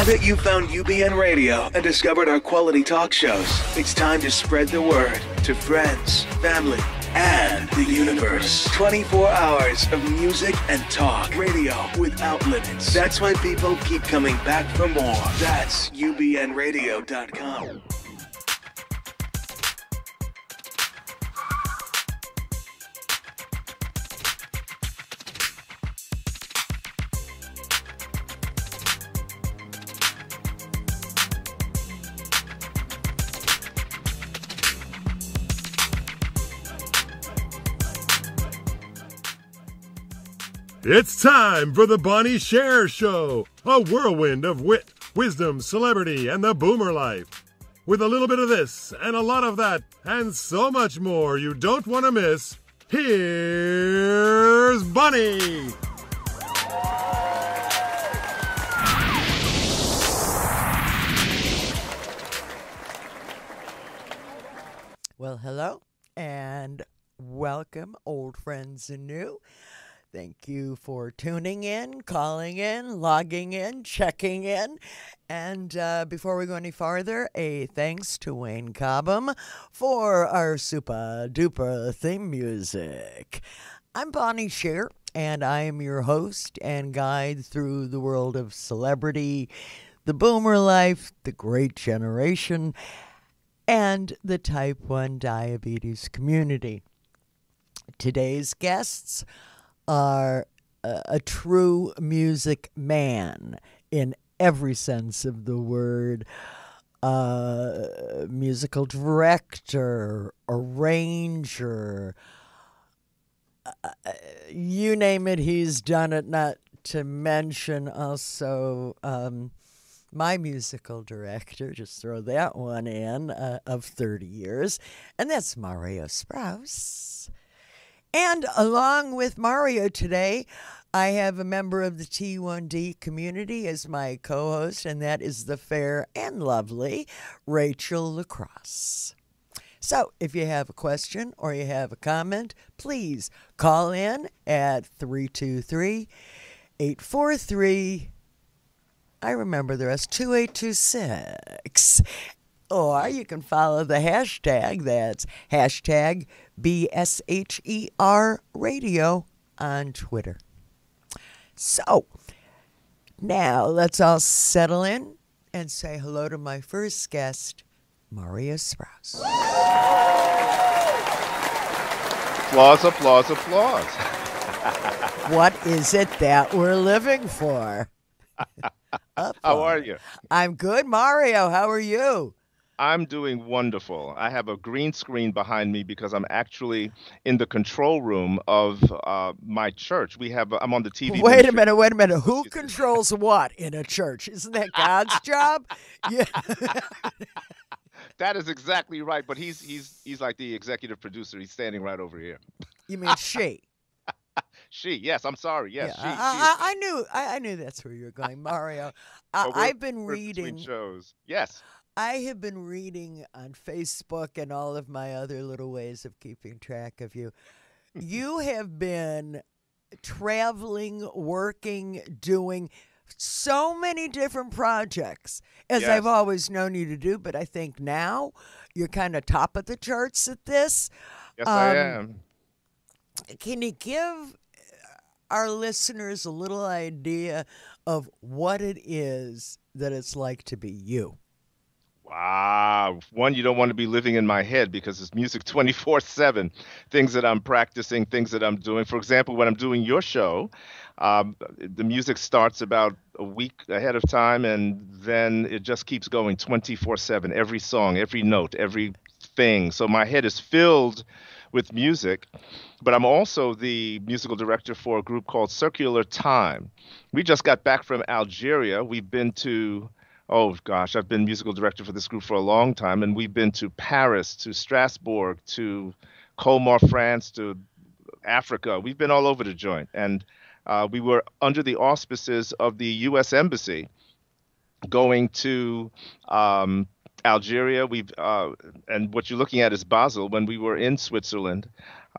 Now that you've found UBN Radio and discovered our quality talk shows, it's time to spread the word to friends, family, and the universe. 24 hours of music and talk radio without limits. That's why people keep coming back for more. That's ubnradio.com. It's time for the Bonnie Sher Show, a whirlwind of wit, wisdom, celebrity, and the boomer life. With a little bit of this and a lot of that and so much more you don't want to miss, here's Bonnie. Well, hello and welcome, old friends and new. Thank you for tuning in, calling in, logging in, checking in. And before we go any farther, a thanks to Wayne Cobham for our super duper theme music. I'm Bonnie Sher, and I am your host and guide through the world of celebrity, the boomer life, the great generation, and the type 1 diabetes community. Today's guests are a true music man in every sense of the word. Musical director, arranger, you name it, he's done it, not to mention also my musical director, just throw that one in, of 30 years, and that's Mario Sprouse. And along with Mario today, I have a member of the T1D community as my co-host, and that is the fair and lovely Rachel LaCrosse. So if you have a question or you have a comment, please call in at 323-843, I remember the rest, 2826. Or you can follow the hashtag, that's hashtag BSHER Radio on Twitter. So, now let's all settle in and say hello to my first guest, Mario Sprouse. Applause, applause, applause. What is it that we're living for? How are you? I'm good, Mario. How are you? I'm doing wonderful. I have a green screen behind me because I'm actually in the control room of my church. I'm on the TV. Wait a minute. Who controls what in a church? Isn't that God's job? Yeah. That is exactly right. But he's like the executive producer. He's standing right over here. You mean she? She, yes. I'm sorry. Yes, yeah, she. I knew that's where you're going, Mario. I've been reading shows. Yes. I have been reading on Facebook and all of my other little ways of keeping track of you. You have been traveling, working, doing so many different projects, as Yes. I've always known you to do, but I think now you're kind of top of the charts at this. Yes, I am. Can you give our listeners a little idea of what it is that it's like to be you? Wow. One, you don't want to be living in my head because it's music 24/7. Things that I'm practicing, things that I'm doing. For example, when I'm doing your show, the music starts about a week ahead of time, and then it just keeps going 24/7. Every song, every note, everything. So my head is filled with music. But I'm also the musical director for a group called Circular Time. We just got back from Algeria. We've been to... Oh, gosh, I've been musical director for this group for a long time, and we've been to Paris, to Strasbourg, to Colmar, France, to Africa. We've been all over the joint, and we were under the auspices of the U.S. Embassy going to Algeria. And what you're looking at is Basel. When we were in Switzerland,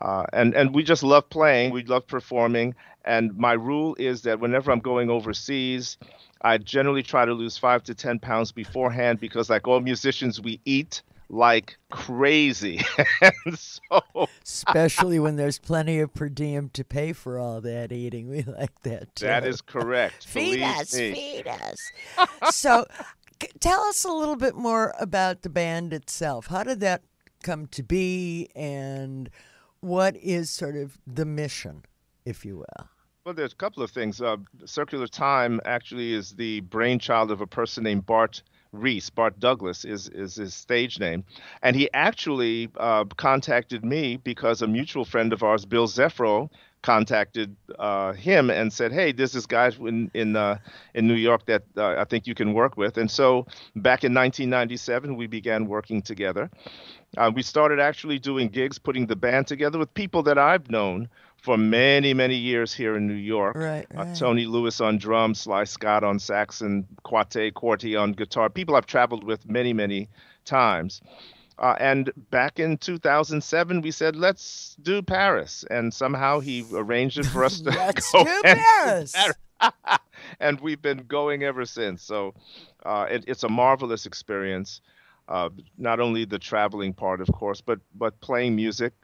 And we just love playing. We love performing. And my rule is that whenever I'm going overseas, I generally try to lose 5 to 10 pounds beforehand because, like all musicians, we eat like crazy. And so Especially when there's plenty of per diem to pay for all that eating. We like that too. that is correct. Feed Believe us, me. feed us. So, tell us a little bit more about the band itself. How did that come to be, and what is sort of the mission, if you will? Well, there's a couple of things. Circular Time actually is the brainchild of a person named Bart Reese. Bart Douglas is his stage name. And he actually contacted me because a mutual friend of ours, Bill Zeffro, contacted him and said, "Hey, there's this guy in New York that I think you can work with." And so back in 1997, we began working together. We started actually doing gigs, putting the band together with people that I've known for many, many years here in New York. Right. Tony Lewis on drums, Sly Scott on sax, and Quate Corti on guitar. People I've traveled with many, many times. And back in 2007, we said, let's do Paris. And somehow he arranged it for us to Let's go do and Paris. And we've been going ever since. So it's a marvelous experience. Not only the traveling part, of course, but playing music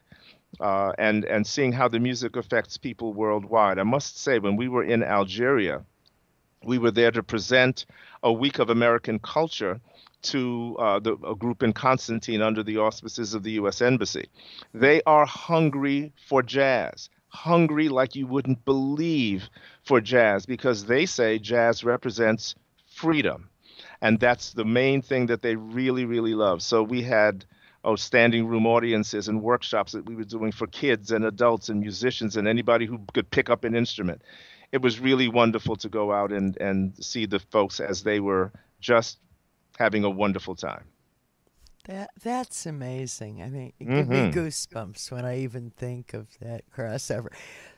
and seeing how the music affects people worldwide. I must say, when we were in Algeria, we were there to present a week of American culture to a group in Constantine under the auspices of the U.S. Embassy. They are hungry for jazz, hungry like you wouldn't believe for jazz, because they say jazz represents freedom. And that's the main thing that they really, really love. So we had standing room audiences and workshops that we were doing for kids and adults and musicians and anybody who could pick up an instrument. It was really wonderful to go out and see the folks as they were just having a wonderful time. That's amazing. I mean, it gives me goosebumps when I even think of that crossover.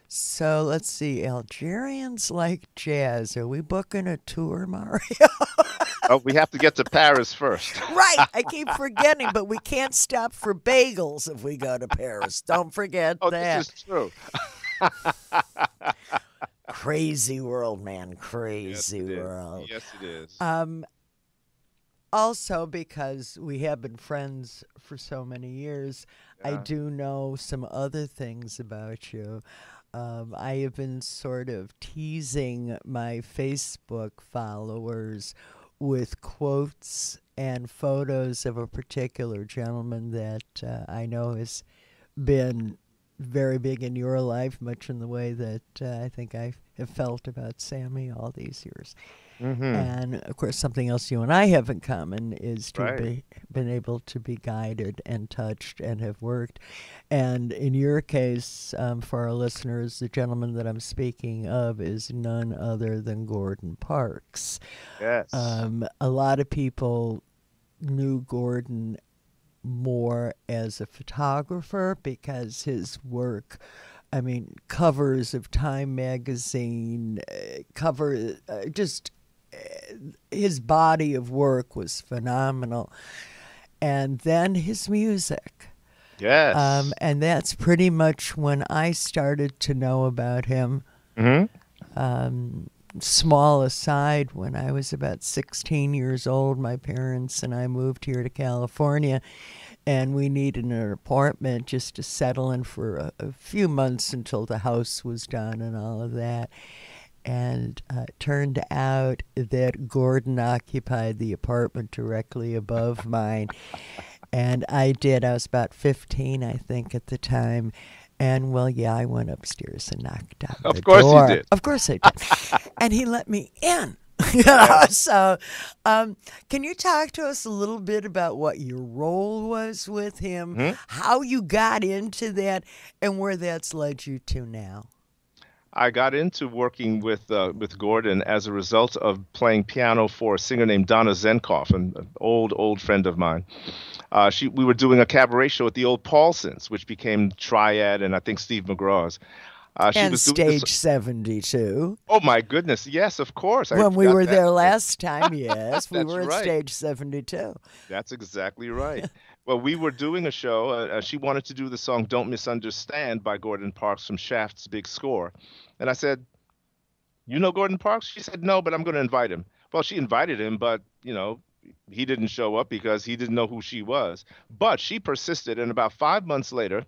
So let's see. Algerians like jazz. Are we booking a tour, Mario? Oh, we have to get to Paris first. Right. I keep forgetting, but we can't stop for bagels if we go to Paris. Don't forget that. This is true. Crazy world, man. Crazy world. Yes, it is. Also, because we have been friends for so many years, I do know some other things about you. I have been sort of teasing my Facebook followers with quotes and photos of a particular gentleman that I know has been very big in your life, much in the way that I think I have felt about Sammy all these years. And, of course, something else you and I have in common is to be been able to be guided and touched and have worked. And in your case, for our listeners, the gentleman that I'm speaking of is none other than Gordon Parks. Yes. A lot of people knew Gordon more as a photographer because his work, I mean, covers of Time magazine, his body of work was phenomenal. And then his music. Yes. And that's pretty much when I started to know about him. Small aside, when I was about 16 years old, my parents and I moved here to California, and we needed an apartment just to settle in for a few months until the house was done and all of that. And it turned out that Gordon occupied the apartment directly above mine. And I was about 15, I think, at the time. And, well, yeah, I went upstairs and knocked on the door. Of course you did. Of course I did. And he let me in. So can you talk to us a little bit about what your role was with him, how you got into that, and where that's led you to now? I got into working with Gordon as a result of playing piano for a singer named Donna Zenkoff, an old friend of mine. We were doing a cabaret show at the old Paulsons, which became Triad and I think Steve McGraw's. And Stage 72. Oh, my goodness. Yes, of course. When we were there last time, yes. We That's were at right. Stage 72. That's exactly right. Well, we were doing a show. She wanted to do the song "Don't Misunderstand" by Gordon Parks from Shaft's Big Score, and I said, "You know Gordon Parks?" She said, "No, but I'm going to invite him." Well, she invited him, but he didn't show up because he didn't know who she was. But she persisted, and about 5 months later,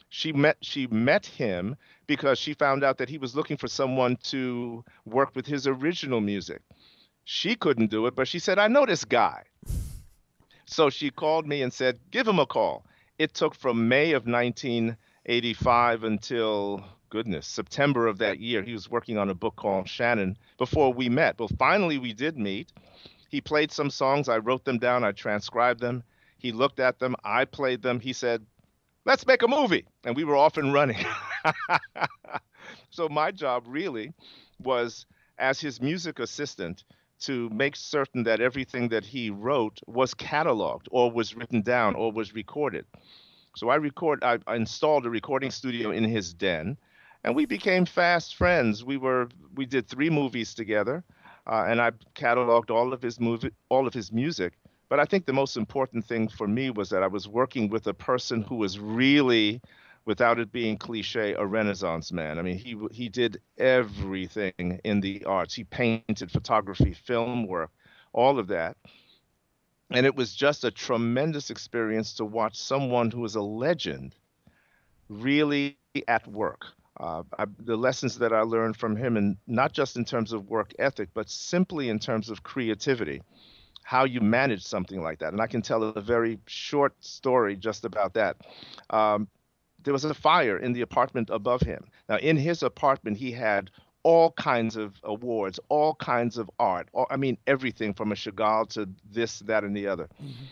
she met him because she found out that he was looking for someone to work with his original music. She couldn't do it, but she said, "I know this guy." So she called me and said, "Give him a call." It took from May of 1985 until, goodness, September of that year. He was working on a book called Shannon before we met. Well, finally, we did meet. He played some songs. I wrote them down. I transcribed them. He looked at them. I played them. He said, "Let's make a movie." And we were off and running. So my job really was, as his music assistant, to make certain that everything that he wrote was cataloged or was written down or was recorded. So I installed a recording studio in his den, and we became fast friends. We did 3 movies together, and I cataloged all of his music. But I think the most important thing for me was that I was working with a person who was really, without it being cliche, a Renaissance man. I mean, he did everything in the arts. He painted, photography, film work, all of that. And it was just a tremendous experience to watch someone who is a legend really at work. The lessons that I learned from him, and not just in terms of work ethic, but simply in terms of creativity, how you manage something like that. And I can tell a very short story just about that. There was a fire in the apartment above him. Now, in his apartment, he had all kinds of awards, all kinds of art. I mean, everything from a Chagall to this, that, and the other. Mm-hmm.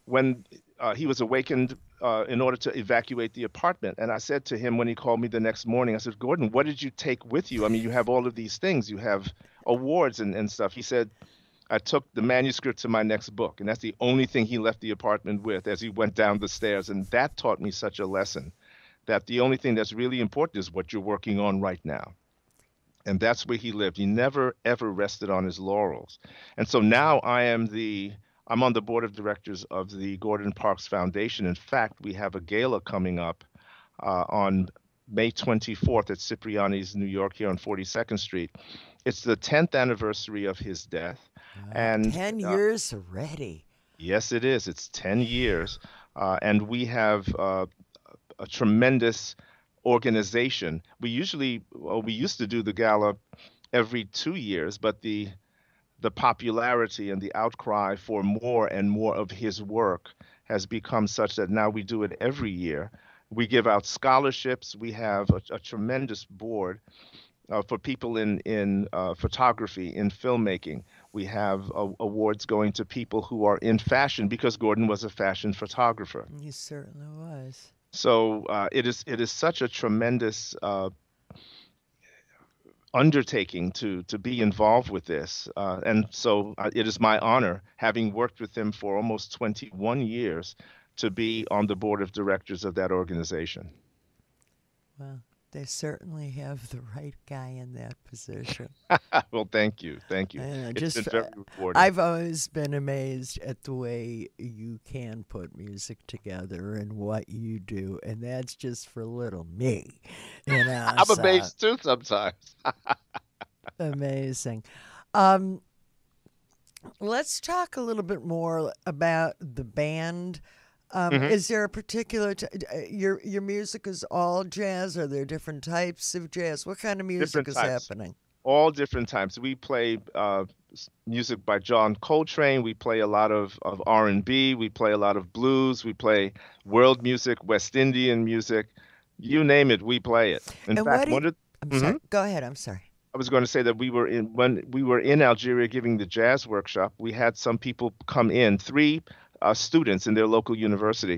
When he was awakened in order to evacuate the apartment, and I said to him when he called me the next morning, I said, "Gordon, what did you take with you? I mean, you have all of these things. You have awards and stuff." He said, "I took the manuscript to my next book." And that's the only thing he left the apartment with as he went down the stairs. And that taught me such a lesson, that the only thing that's really important is what you're working on right now. And that's where he lived. He never, ever rested on his laurels. And so now I'm on the board of directors of the Gordon Parks Foundation. In fact, we have a gala coming up on May 24th at Cipriani's, New York, here on 42nd Street. It's the 10th anniversary of his death. And 10 years already. Yes, it is. It's 10 years. And we have a tremendous organization. We used to do the gala every 2 years, but the popularity and the outcry for more and more of his work has become such that now we do it every year. We give out scholarships. We have a tremendous board for people in photography, in filmmaking. We have awards going to people who are in fashion because Gordon was a fashion photographer. He certainly was. So it is such a tremendous undertaking to be involved with this. And so it is my honor, having worked with him for almost 21 years, to be on the board of directors of that organization. Well, they certainly have the right guy in that position. Well, thank you. Thank you. It's been very rewarding. I've always been amazed at the way you can put music together and what you do, and that's just for little me. You know, I'm amazed too sometimes. Amazing. Let's talk a little bit more about the band. Is there a particular your music is all jazz? Are there different types of jazz? What kind of music is happening? All different types. We play music by John Coltrane. We play a lot of R&B. We play a lot of blues. We play world music, West Indian music. You name it, we play it. In fact, I'm sorry. Go ahead. I'm sorry. I was going to say that when we were in Algeria giving the jazz workshop, we had some people come in, 3 students in their local university.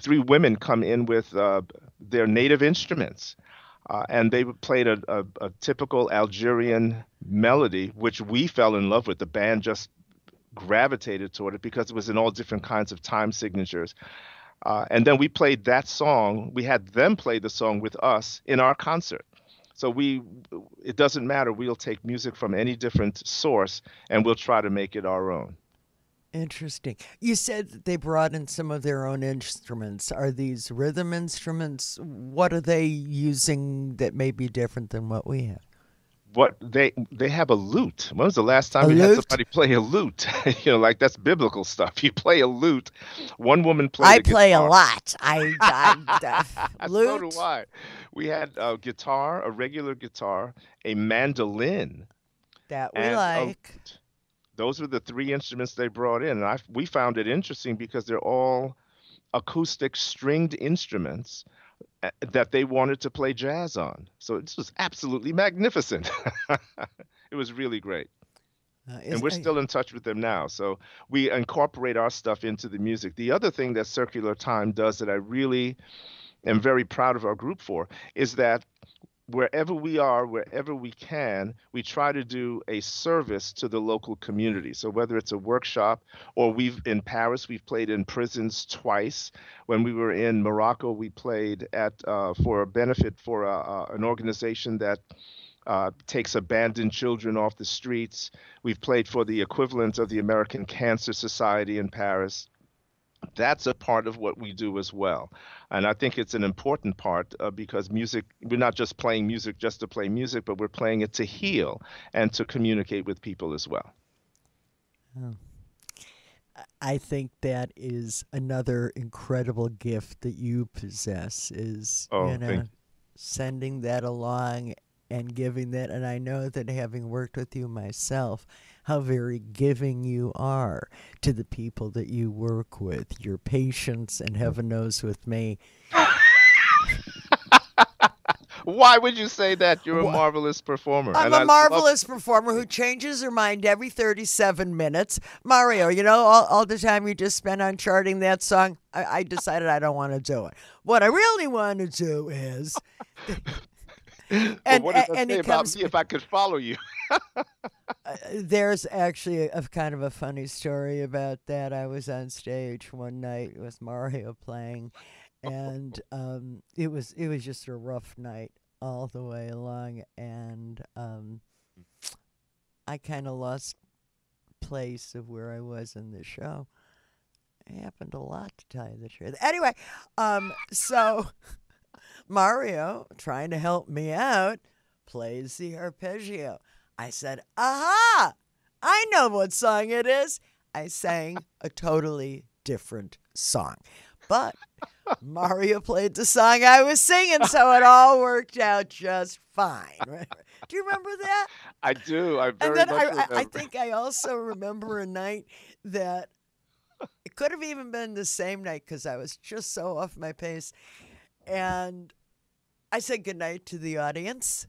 3 women come in with their native instruments, and they played a typical Algerian melody, which we fell in love with. The band just gravitated toward it because it was in all different kinds of time signatures. And then we played that song. We had them play the song with us in our concert. So it doesn't matter. We'll take music from any different source and we'll try to make it our own. Interesting. You said that they brought in some of their own instruments. Are these rhythm instruments? What are they using that may be different than what we have? What they have a lute. When was the last A time you had lute? somebody play a lute? Like that's biblical stuff. You play a lute. One woman played I a play a guitar. lot. So do Lute? I. We had a guitar, a regular guitar, a mandolin, That we and a like. lute. Those were the three instruments they brought in, and we found it interesting because they're all acoustic stringed instruments that they wanted to play jazz on. So this was absolutely magnificent. It was really great. And Is we're still in touch with them now. So we incorporate our stuff into the music. The other thing that Circular Time does that I really am very proud of our group for is that wherever we are, wherever we can, we try to do a service to the local community. So whether it's a workshop or we've in Paris, we've played in prisons twice. When we were in Morocco, we played at for a benefit for an organization that takes abandoned children off the streets. We've played for the equivalent of the American Cancer Society in Paris. That's a part of what we do as well. And I think it's an important part because music, we're not just playing music just to play music, but we're playing it to heal and to communicate with people as well. oh, I think that is another incredible gift that you possess is, Oh, thank sending that along and giving that. And I know that having worked with you myself, how very giving you are to the people that you work with, your patience, and heaven knows with me. Why would you say that? You're a Wha- marvelous performer. I'm And a I love, marvelous performer who changes her mind every 37 minutes. Mario, all the time you just spent on charting that song, I decided I don't want to do it. What I really want to do is, well, and what does that and say it about comes. me if I could follow you? There's actually a kind of a funny story about that. I was on stage one night with Mario playing, and it was just a rough night all the way along, and I kind of lost place of where I was in the show. It happened a lot, to tell you the truth. Anyway, so Mario, trying to help me out, plays the arpeggio. I said, aha! I know what song it is. I sang a totally different song. But Mario played the song I was singing, so it all worked out just fine. Right? Do you remember that? I do. I And very then much I remember. think I also remember a night that it could have even been the same night because I was just so off my pace. And I said goodnight to the audience.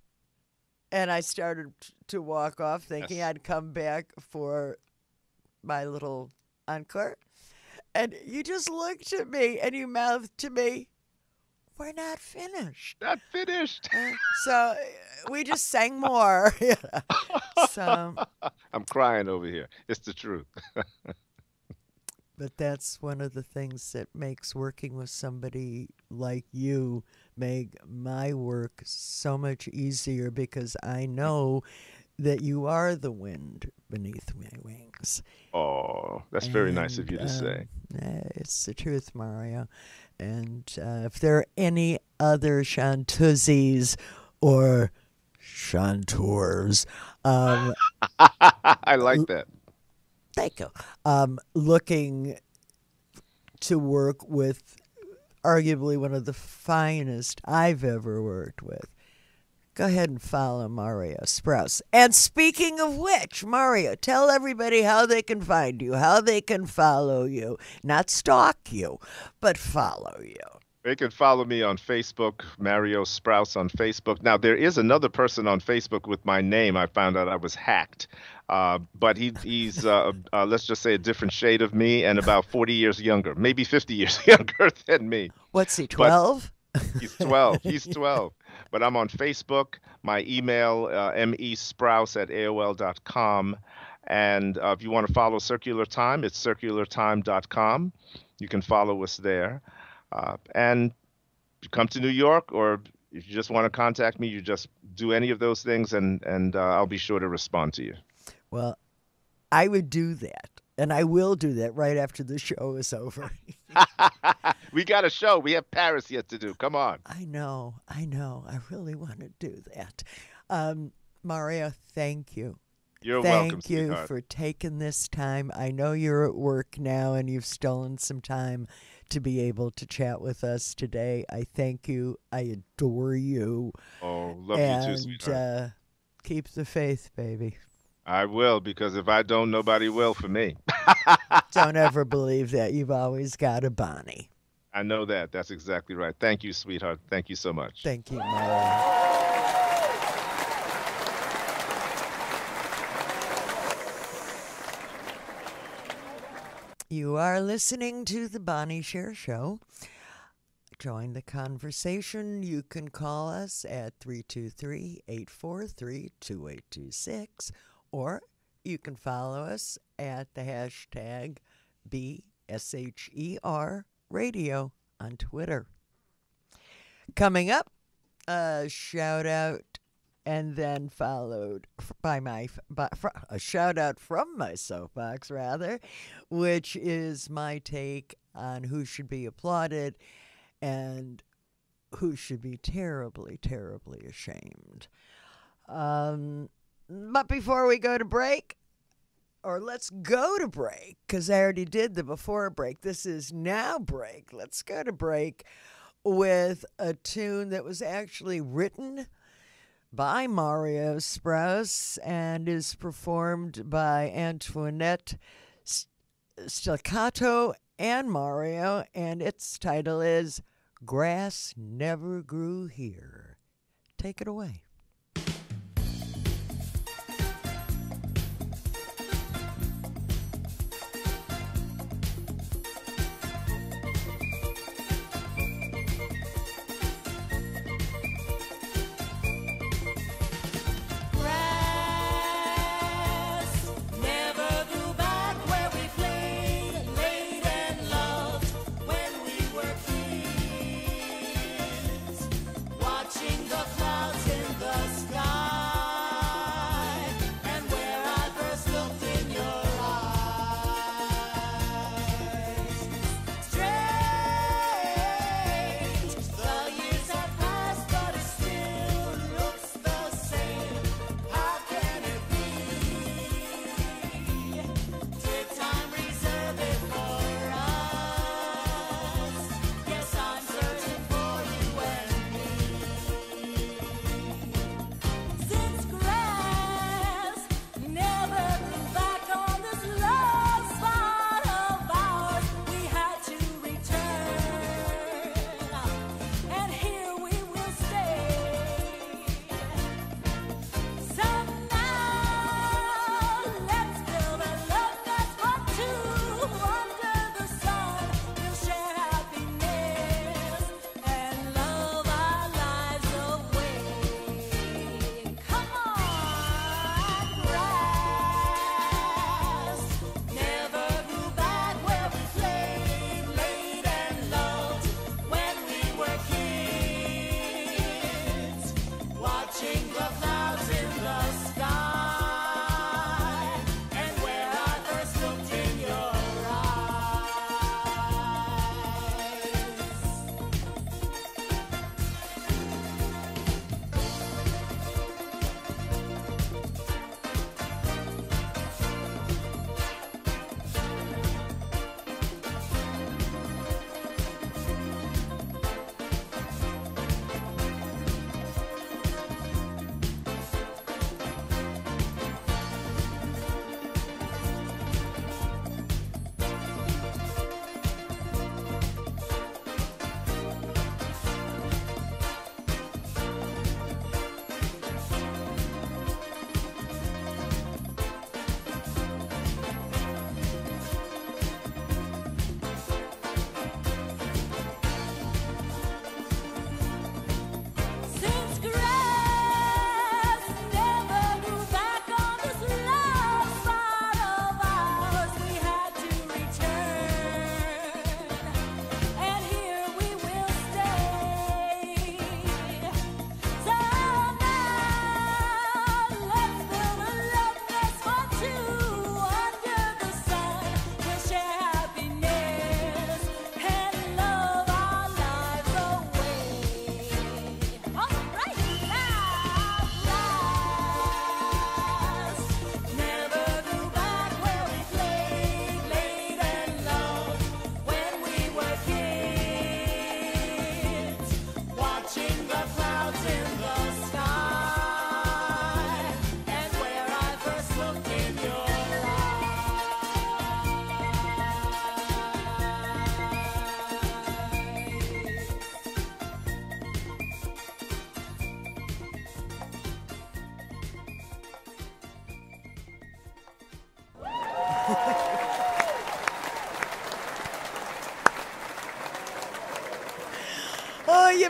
And I started to walk off thinking Yes. I'd come back for my little encore. And you just looked at me and you mouthed to me, we're not finished. Not finished. So we just sang more. So, I'm crying over here. It's the truth. but that's one of the things that makes working with somebody like you make my work so much easier because I know that you are the wind beneath my wings. Oh, that's very nice of And you to say. it's the truth, Mario. And if there are any other chanteuses or chanteurs, I like that. thank you, looking to work with arguably one of the finest I've ever worked with, go ahead and follow Mario Sprouse. And speaking of which, Mario, tell everybody how they can find you, how they can follow you. Not stalk you, but follow you. They can follow me on Facebook, Mario Sprouse on Facebook. Now, there is another person on Facebook with my name. I found out I was hacked. But he's, let's just say, a different shade of me and about 40 years younger, maybe 50 years younger than me. What's he, But 12? he's 12. He's 12. But I'm on Facebook. My email, mesprouse@aol.com. And if you want to follow Circular Time, it's circulartime.com. You can follow us there. And you come to New York, or if you just want to contact me, you just do any of those things, and I'll be sure to respond to you. Well, I would do that. And I will do that right after the show is over. We got a show. We have Paris yet to do. Come on. I know. I really want to do that. Mario, thank you. You're welcome, Thank you sweetheart. for taking this time. I know you're at work now and you've stolen some time to be able to chat with us today. I thank you. I adore you. Oh, love you too, sweetheart. And keep the faith, baby. I will, because if I don't, nobody will for me. Don't ever believe that. You've always got a Bonnie. I know that. That's exactly right. Thank you, sweetheart. Thank you so much. Thank you, Mario. You are listening to the Bonnie Sher Show. Join the conversation. You can call us at 323-843-2826, or you can follow us at the hashtag BSHER Radio on Twitter. Coming up, a shout out and then followed by a shout out from my soapbox, rather, which is my take on who should be applauded and who should be terribly, terribly ashamed. But before we go to break, or let's go to break, because I already did the before break. This is now break. Let's go to break with a tune that was actually written by Mario Sprouse and is performed by Antoinette Staccato and Mario, and its title is Grass Never Grew Here. Take it away. Watching the clouds in the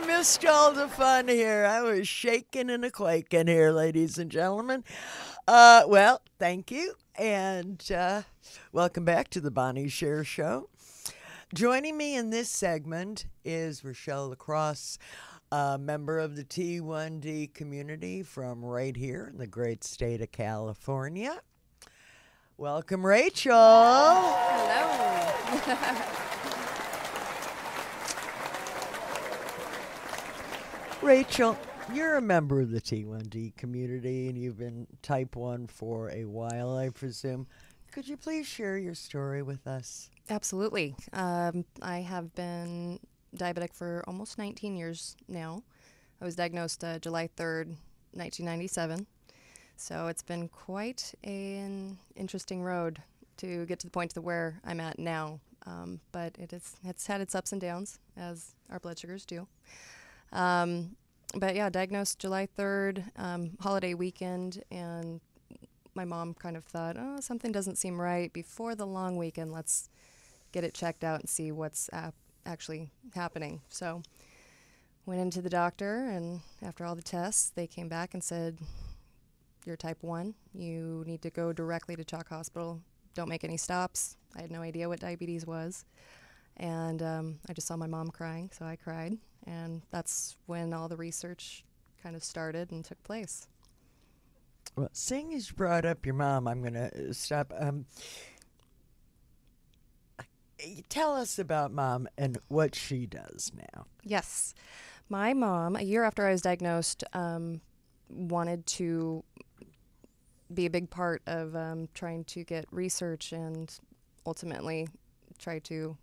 missed all the fun here. I was shaking and a quaking here, ladies and gentlemen. Well, thank you, and welcome back to the Bonnie Sher Show. Joining me in this segment is LaCrosse, a member of the T1D community from right here in the great state of California. Welcome, Rachel. Hello. Rachel, you're a member of the T1D community, and you've been type 1 for a while, I presume. Could you please share your story with us? Absolutely. I have been diabetic for almost 19 years now. I was diagnosed July 3rd, 1997. So it's been quite an interesting road to get to the point to where I'm at now. But it's had its ups and downs, as our blood sugars do. But yeah, diagnosed July 3rd, holiday weekend, and my mom kind of thought, oh, something doesn't seem right. Before the long weekend, let's get it checked out and see what's actually happening. So went into the doctor, and after all the tests, they came back and said, you're type 1. You need to go directly to Chalk Hospital. Don't make any stops. I had no idea what diabetes was. And I just saw my mom crying, so I cried. And that's when all the research kind of started and took place. Well, seeing as you brought up your mom, I'm going to stop. Tell us about Mom and what she does now. Yes. My mom, a year after I was diagnosed, wanted to be a big part of trying to get research and ultimately try to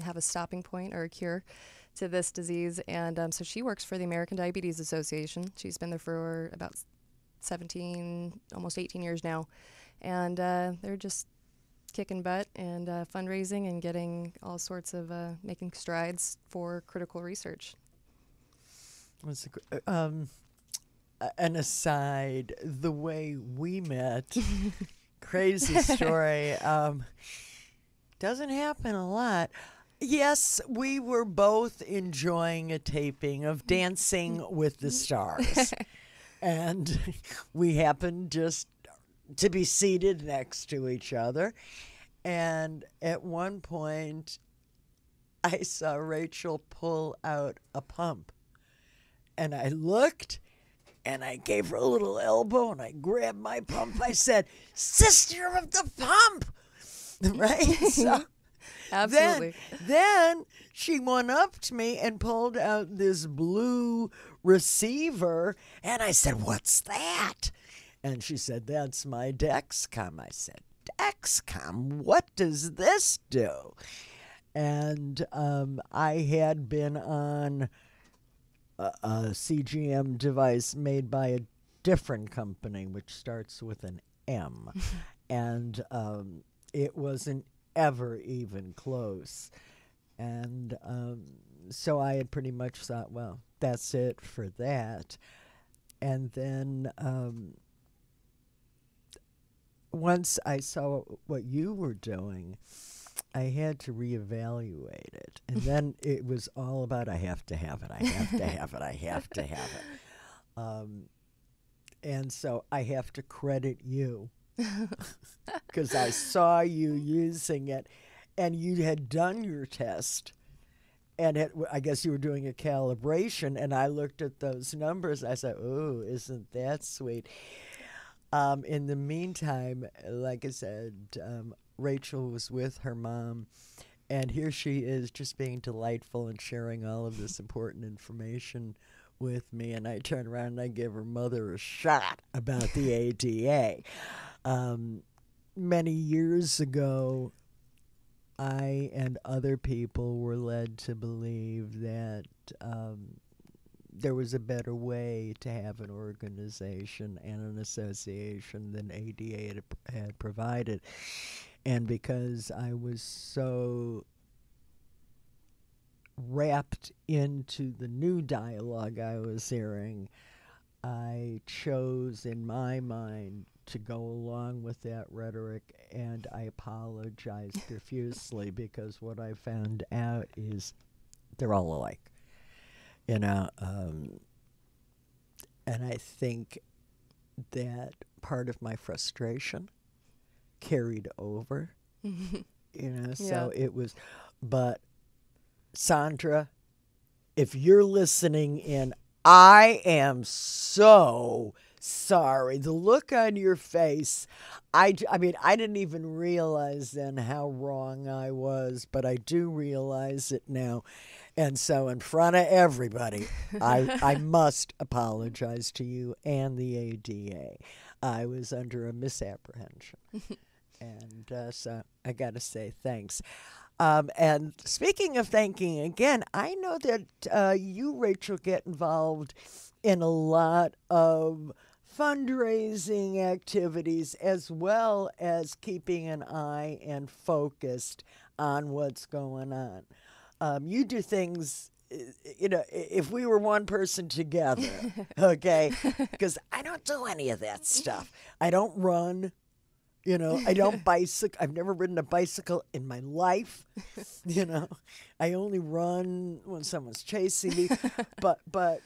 have a stopping point or a cure to this disease. And so she works for the American Diabetes Association. She's been there for about 17, almost 18 years now. And they're just kicking butt and fundraising and getting all sorts of making strides for critical research. An aside, the way we met, crazy story, doesn't happen a lot. Yes, we were both enjoying a taping of Dancing with the Stars. And we happened just to be seated next to each other. And at one point, I saw Rachel pull out a pump. And I looked, and I gave her a little elbow, and I grabbed my pump. I said, "Sister of the pump!" Right? So Absolutely. Then she went up to me and pulled out this blue receiver, and I said, "What's that?" And she said, "That's my Dexcom." I said, "Dexcom? What does this do?" And I had been on a CGM device made by a different company, which starts with an M. And it wasn't ever even close. And so I had pretty much thought, well, that's it for that. And then once I saw what you were doing, I had to reevaluate it. And then it was all about, I have to have it, I have to have it, I have to have it. And so I have to credit you because I saw you using it, and you had done your test, and I guess you were doing a calibration, and I looked at those numbers. I said, "Oh, isn't that sweet?" In the meantime, like I said, Rachel was with her mom, and here she is just being delightful and sharing all of this important information with me. And I turned around and I gave her mother a shot about the ADA. Many years ago, I and other people were led to believe that there was a better way to have an organization and an association than ADA had provided. And because I was so wrapped into the new dialogue I was hearing, I chose in my mind to go along with that rhetoric, and I apologized profusely because what I found out is they're all alike. you know, and I think that part of my frustration carried over, so it was, but Sandra, if you're listening in, I am so sorry. The look on your face, I mean, I didn't even realize then how wrong I was, but I do realize it now. And so in front of everybody, I must apologize to you and the ADA. I was under a misapprehension. And so I got to say thanks. And speaking of thanking again, I know that you, Rachel, get involved in a lot of fundraising activities as well as keeping an eye and focused on what's going on. You do things, if we were one person together, okay, because I don't do any of that stuff. I don't run. I don't bicycle. I've never ridden a bicycle in my life. I only run when someone's chasing me. But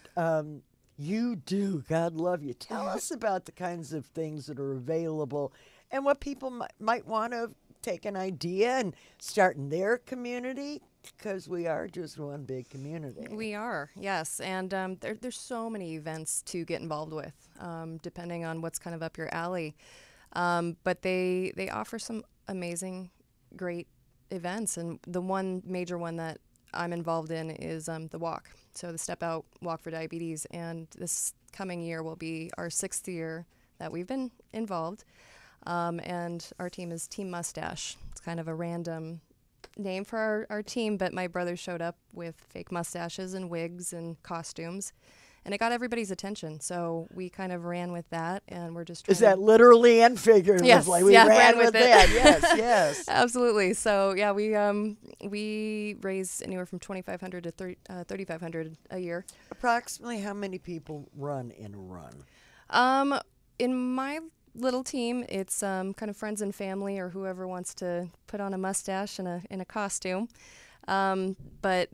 you do. God love you. Tell us about the kinds of things that are available and what people might want to take an idea and start in their community, because we are just one big community. We are, yes. And there's so many events to get involved with, depending on what's kind of up your alley. But they offer some amazing, great events. And the one major one that I'm involved in is the walk. So the Step Out Walk for Diabetes. And this coming year will be our 6th year that we've been involved. And our team is Team Mustache. It's kind of a random name for our team, but my brother showed up with fake mustaches and wigs and costumes. And it got everybody's attention, so we kind of ran with that, and we're just trying Is that literally and figuratively? Yes, we ran with that. Yes. Absolutely. So yeah, we raise anywhere from $2,500 to $3,500 a year. Approximately how many people run in a run? In my little team, it's kind of friends and family or whoever wants to put on a mustache and a costume, but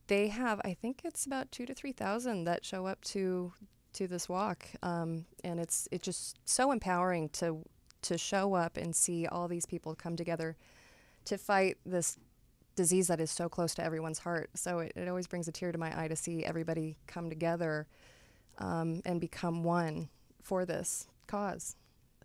they have, I think it's about 2,000 to 3,000 that show up to this walk, and it's just so empowering to show up and see all these people come together to fight this disease that is so close to everyone's heart. So it always brings a tear to my eye to see everybody come together and become one for this cause.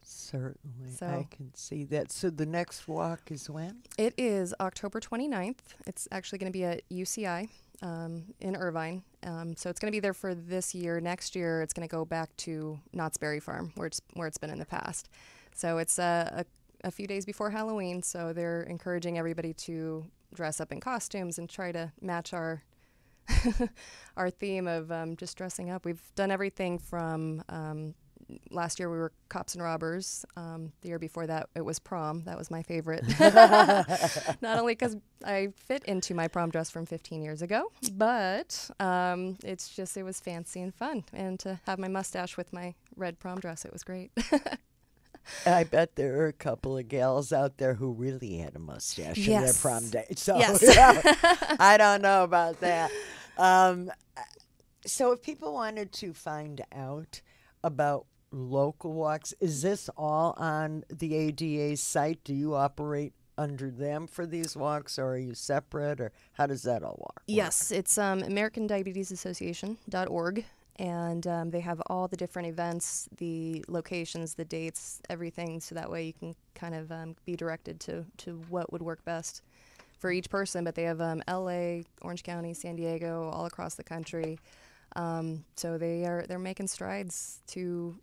Certainly, So, I can see that. So the next walk is when? It is October 29th. It's actually going to be at UCI in Irvine. So it's going to be there for this year. Next year, it's going to go back to Knott's Berry Farm, where it's been in the past. So it's a few days before Halloween. So they're encouraging everybody to dress up in costumes and try to match our our theme of just dressing up. We've done everything from last year we were cops and robbers. The year before that, it was prom. That was my favorite. Not only because I fit into my prom dress from 15 years ago, but it was fancy and fun. And to have my mustache with my red prom dress, it was great. I bet there are a couple of gals out there who really had a mustache in their prom day. So Yes. I don't know about that. So if people wanted to find out about local walks, is this all on the ADA site? Do you operate under them for these walks, or are you separate, or how does that all work? Yes, it's AmericanDiabetesAssociation.org, and they have all the different events, the locations, the dates, everything, so that way you can kind of be directed to what would work best for each person. But they have LA, Orange County, San Diego, all across the country. So they're making strides to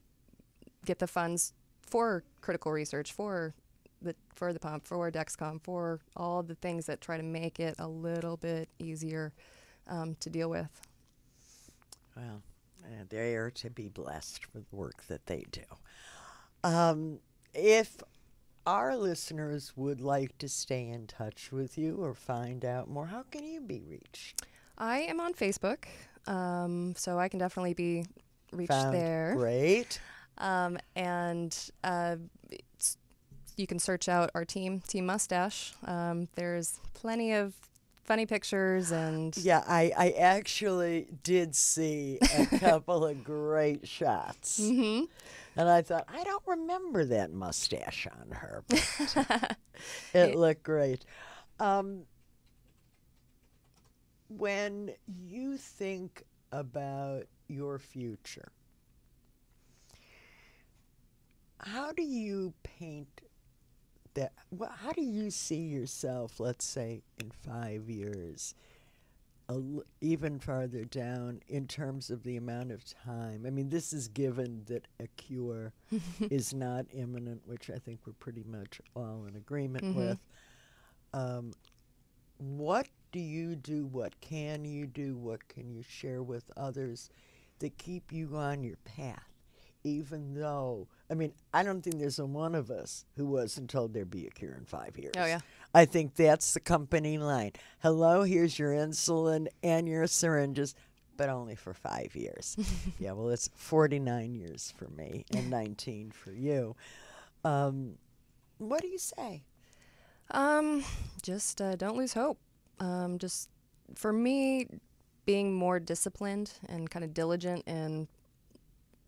get the funds for critical research, for the pump, for Dexcom, for all the things that try to make it a little bit easier to deal with. Well, they are to be blessed for the work that they do. If our listeners would like to stay in touch with you or find out more, how can you be reached? I am on Facebook, so I can definitely be reached Found. there. Great. And you can search out our team, Team Mustache. There's plenty of funny pictures and Yeah, I actually did see a couple of great shots. Mhm. And I thought, I don't remember that mustache on her. But it looked great. When you think about your future, how do you paint that? Well, how do you see yourself, let's say, in 5 years, even farther down in terms of the amount of time? I mean, this is given that a cure is not imminent, which I think we're pretty much all in agreement with. What do you do? What can you do? What can you share with others that keep you on your path? Even though, I mean, I don't think there's a one of us who wasn't told there'd be a cure in 5 years. Oh, yeah. I think that's the company line. Hello, here's your insulin and your syringes, but only for 5 years. Yeah, well, it's 49 years for me and 19 for you. What do you say? Just don't lose hope. Just for me, being more disciplined and kind of diligent and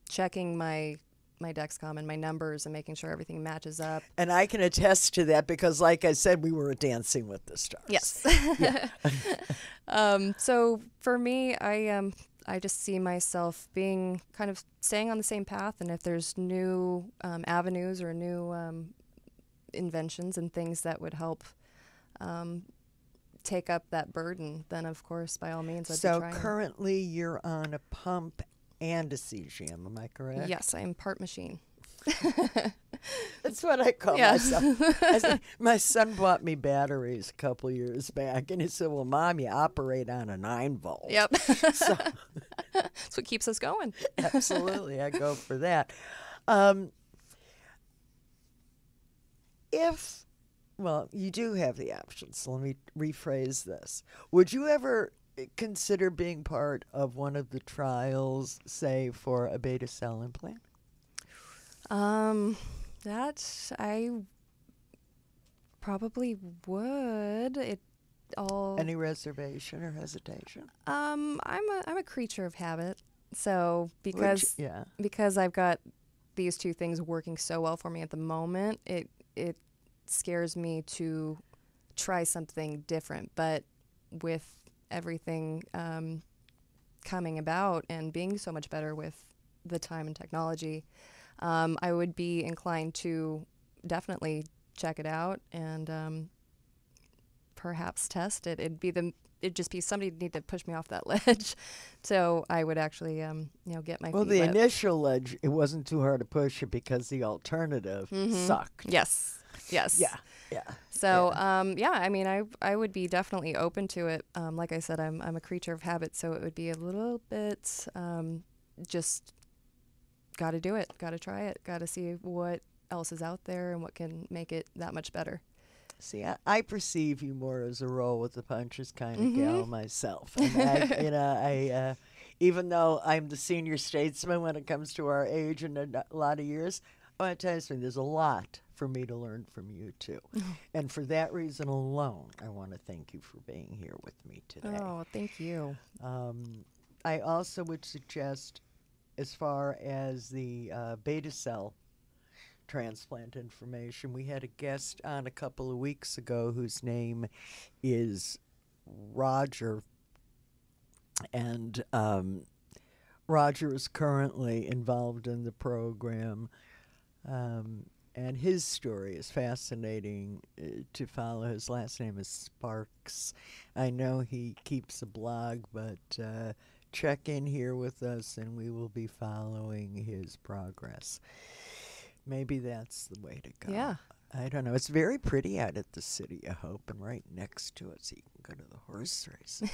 checking my Dexcom and my numbers and making sure everything matches up. And I can attest to that because, like I said, we were Dancing with the Stars. Yes. So for me, I just see myself being kind of staying on the same path, and if there's new avenues or new inventions and things that would help take up that burden, then of course, by all means, I'd be trying. So currently you're on a pump and a CGM, am I correct? Yes, I am part machine. That's what I call myself. My son bought me batteries a couple years back, and he said, well, Mom, you operate on a 9-volt. Yep. So, That's what keeps us going. absolutely, I go for that. Well, you do have the options, so let me rephrase this. Would you ever consider being part of one of the trials, say, for a beta cell implant? That I probably would. It all. Any reservation or hesitation? I'm a creature of habit. So because yeah. because I've got these two things working so well for me at the moment, it scares me to try something different. But with everything coming about and being so much better with the time and technology, I would be inclined to definitely check it out and perhaps test it. It'd just be somebody need to push me off that ledge, so I would actually get my. Well, feet the wet. initial ledge, it wasn't too hard to push it because the alternative sucked. Yes. Yeah. So I mean, I would be definitely open to it. Like I said, I'm a creature of habit, so it would be a little bit just got to do it, got to try it, got to see what else is out there and what can make it that much better. See, I perceive you more as a roll with the punches kind of gal myself. And I even though I'm the senior statesman when it comes to our age and a lot of years, I want to tell you something. There's a lot for me to learn from you too, and for that reason alone, I want to thank you for being here with me today. Oh, thank you. I also would suggest, as far as the beta cell transplant information, we had a guest on a couple of weeks ago whose name is Roger, and Roger is currently involved in the program, and his story is fascinating to follow. His last name is Sparks. I know he keeps a blog, but check in here with us and we will be following his progress. Maybe that's the way to go. Yeah. I don't know. It's very pretty out at the City of Hope, and right next to it, so you can go to the horse races.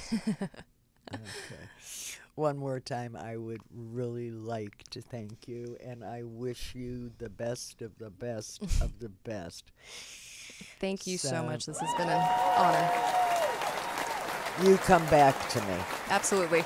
Okay. One more time, I would really like to thank you, and I wish you the best of the best of the best. Thank you so much. This has been an honor. You come back to me. Absolutely.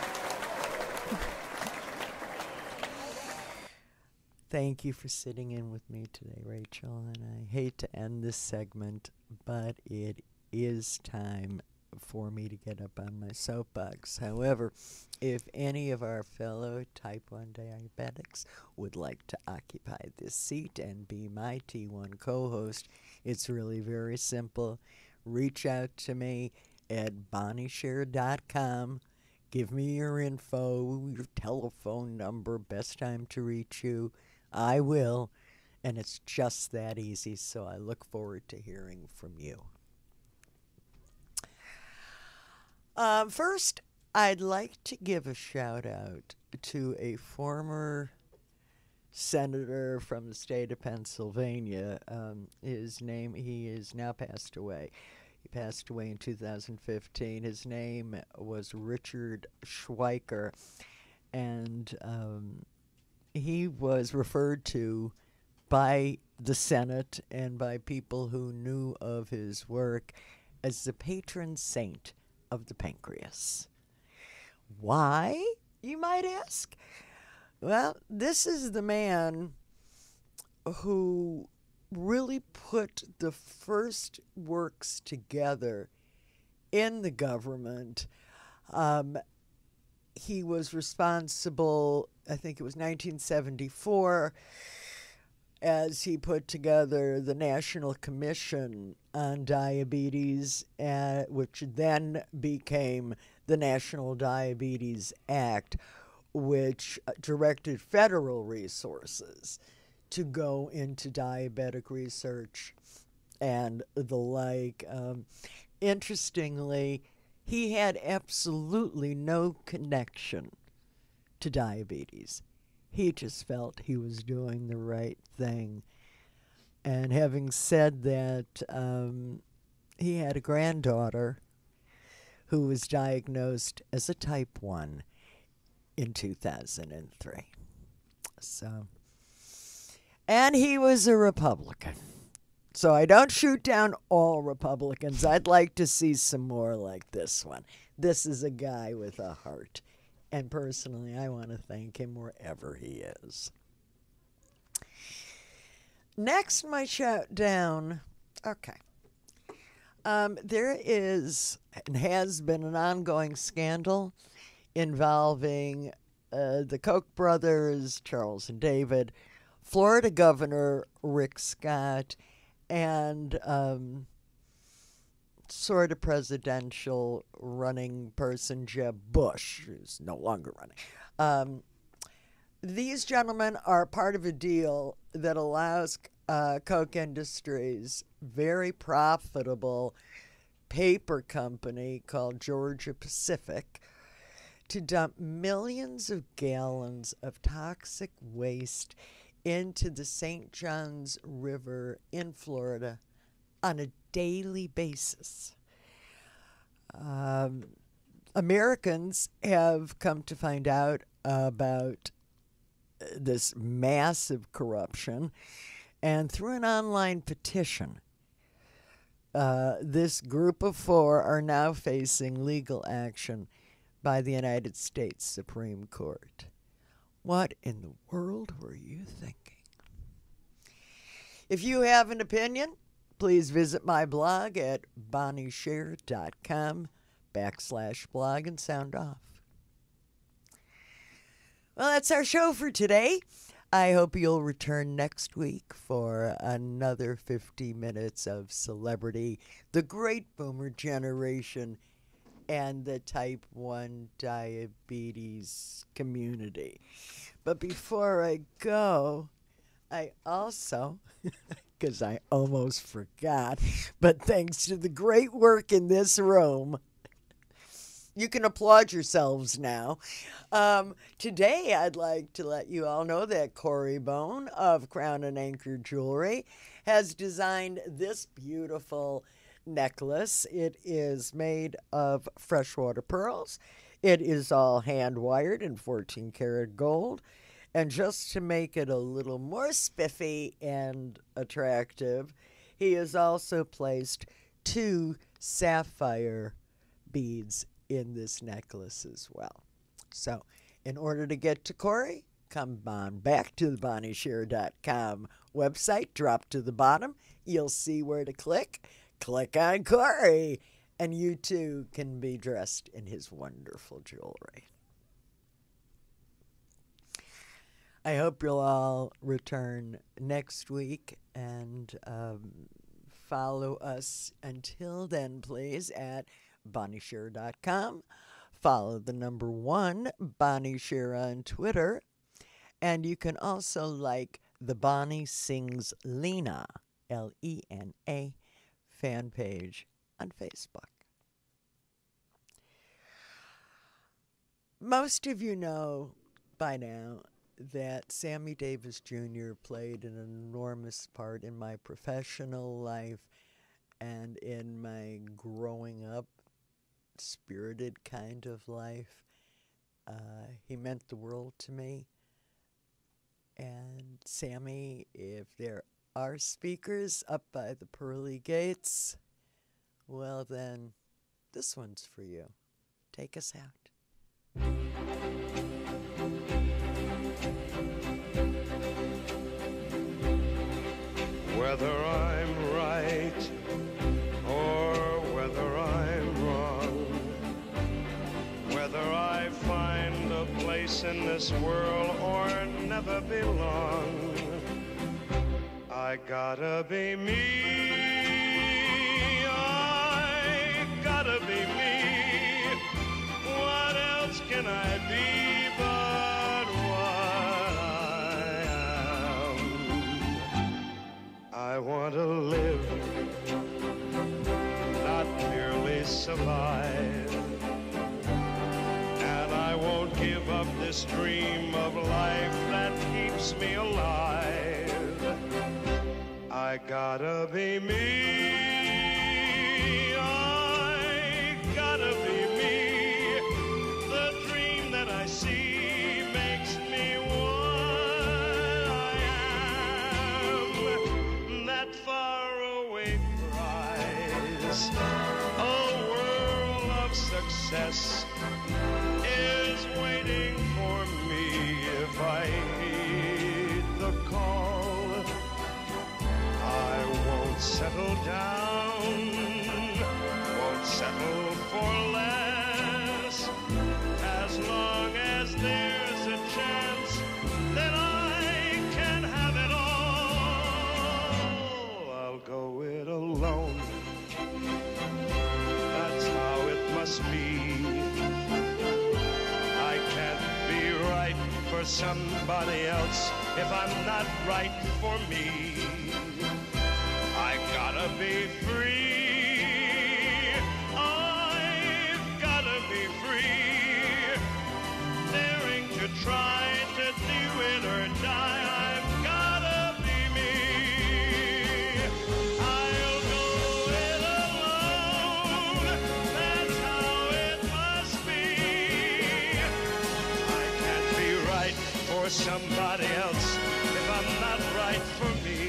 Thank you for sitting in with me today, Rachel, and I hate to end this segment, but it is time for me to get up on my soapbox. However, if any of our fellow type 1 diabetics would like to occupy this seat and be my T1 co-host, it's really very simple. Reach out to me at bonniesher.com. Give me your info, your telephone number, best time to reach you. I will. And it's just that easy, so I look forward to hearing from you. First, I'd like to give a shout out to a former senator from the state of Pennsylvania. He is now passed away. He passed away in 2015. His name was Richard Schweiker, and he was referred to by the Senate and by people who knew of his work as the patron saint of the pancreas. Why, you might ask? Well, this is the man who really put the first works together in the government. He was responsible, I think it was 1974, as he put together the National Commission on Diabetes, which then became the National Diabetes Act, which directed federal resources to go into diabetic research and the like. Interestingly, he had absolutely no connection to diabetes. He just felt he was doing the right thing. And having said that, he had a granddaughter who was diagnosed as a type 1 in 2003. So, and he was a Republican. So I don't shoot down all Republicans. I'd like to see some more like this one. This is a guy with a heart. And personally, I want to thank him wherever he is. Next, my shout down. Okay. There is and has been an ongoing scandal involving the Koch brothers, Charles and David, Florida Governor Rick Scott, and sort of presidential running person Jeb Bush, who's no longer running. These gentlemen are part of a deal that allows Koch Industries, very profitable paper company called Georgia Pacific, to dump millions of gallons of toxic waste into the St. Johns River in Florida on a daily basis. Americans have come to find out about this massive corruption, and through an online petition, this group of 4 are now facing legal action by the United States Supreme Court. What in the world were you thinking? If you have an opinion, please visit my blog at bonniesher.com/blog and sound off. Well, that's our show for today. I hope you'll return next week for another 50 minutes of celebrity, the great boomer generation, and the type 1 diabetes community. But before I go, I also, because I almost forgot, but thanks to the great work in this room, you can applaud yourselves now. Today, I'd like to let you all know that Corey Bone of Crown and Anchor Jewelry has designed this beautiful necklace. It is made of freshwater pearls. It is all hand-wired in 14-karat gold. And just to make it a little more spiffy and attractive, he has also placed 2 sapphire beads in this necklace as well. So, in order to get to Corey, come on back to the bonniesher.com website, drop to the bottom. You'll see where to click. Click on Corey, And you too can be dressed in his wonderful jewelry. I hope you'll all return next week and follow us until then, please, at BonnieSher.com. Follow the number 1, Bonnie Sher, on Twitter. And you can also like the Bonnie Sings Lena, Lena, fan page on Facebook. Most of you know by now that Sammy Davis Jr. played an enormous part in my professional life and in my growing up spirited kind of life. He meant the world to me. And Sammy, if there are speakers up by the pearly gates, well then, this one's for you. Take us out. Whether I'm right or whether I'm wrong, whether I find a place in this world or never belong, I gotta be me. I gotta be me. What else can I be but what I am? I want to live, not merely survive. And I won't give up this dream of life that keeps me alive. I gotta be me. I gotta be me. The dream that I see makes me what I am. That faraway prize, a world of success, is waiting for me if I heed the call. I won't settle down, won't settle for less, as long as there's a chance that I can have it all. I'll go it alone, that's how it must be. I can't be right for somebody else if I'm not right for me. I gotta be free. I've gotta be free. Daring to try to do it or die. I've gotta be me. I'll go it alone. That's how it must be. I can't be right for somebody else if I'm not right for me.